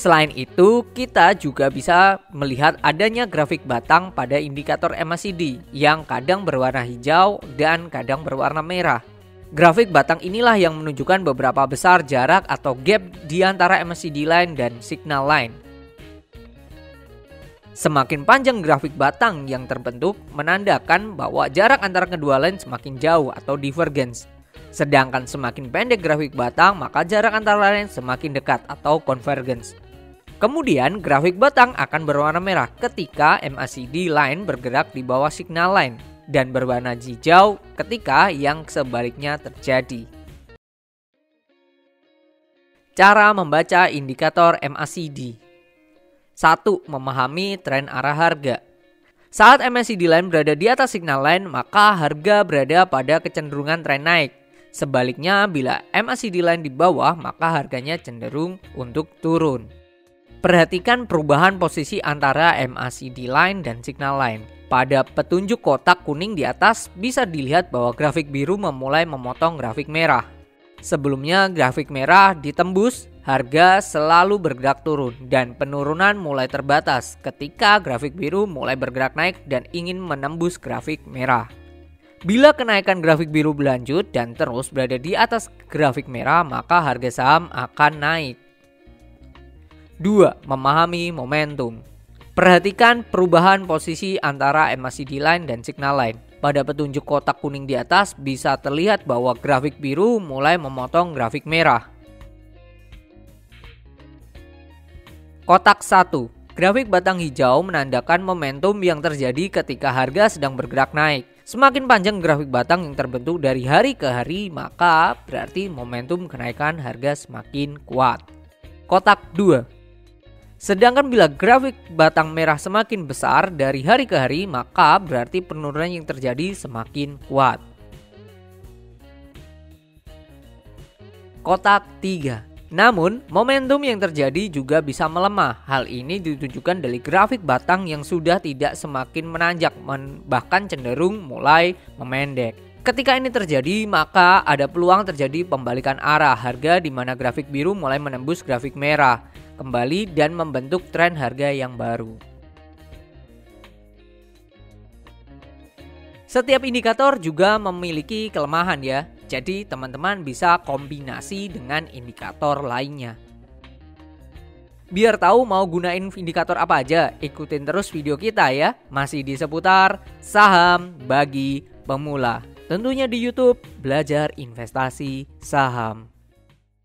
Selain itu, kita juga bisa melihat adanya grafik batang pada indikator MACD yang kadang berwarna hijau dan kadang berwarna merah. Grafik batang inilah yang menunjukkan beberapa besar jarak atau gap di antara MACD line dan signal line. Semakin panjang grafik batang yang terbentuk menandakan bahwa jarak antara kedua line semakin jauh atau divergence. Sedangkan semakin pendek grafik batang, maka jarak antara line semakin dekat atau convergence. Kemudian grafik batang akan berwarna merah ketika MACD line bergerak di bawah signal line dan berwarna hijau ketika yang sebaliknya terjadi. Cara membaca indikator MACD. 1. Memahami tren arah harga. Saat MACD line berada di atas signal line, maka harga berada pada kecenderungan tren naik. Sebaliknya, bila MACD line di bawah, maka harganya cenderung untuk turun. Perhatikan perubahan posisi antara MACD line dan signal line. Pada petunjuk kotak kuning di atas bisa dilihat bahwa grafik biru memulai memotong grafik merah. Sebelumnya grafik merah ditembus, harga selalu bergerak turun dan penurunan mulai terbatas ketika grafik biru mulai bergerak naik dan ingin menembus grafik merah. Bila kenaikan grafik biru berlanjut dan terus berada di atas grafik merah, maka harga saham akan naik. 2. Memahami momentum. Perhatikan perubahan posisi antara MACD line dan signal line. Pada petunjuk kotak kuning di atas bisa terlihat bahwa grafik biru mulai memotong grafik merah. Kotak 1. Grafik batang hijau menandakan momentum yang terjadi ketika harga sedang bergerak naik. Semakin panjang grafik batang yang terbentuk dari hari ke hari, maka berarti momentum kenaikan harga semakin kuat. Kotak 2. Sedangkan bila grafik batang merah semakin besar dari hari ke hari, maka berarti penurunan yang terjadi semakin kuat. Kotak 3. Namun, momentum yang terjadi juga bisa melemah. Hal ini ditunjukkan dari grafik batang yang sudah tidak semakin menanjak, bahkan cenderung mulai memendek. Ketika ini terjadi, maka ada peluang terjadi pembalikan arah harga di mana grafik biru mulai menembus grafik merah kembali dan membentuk tren harga yang baru. Setiap indikator juga memiliki kelemahan ya. Jadi teman-teman bisa kombinasi dengan indikator lainnya. Biar tahu mau gunain indikator apa aja, ikutin terus video kita ya. Masih di seputar saham bagi pemula. Tentunya di YouTube Belajar Investasi Saham.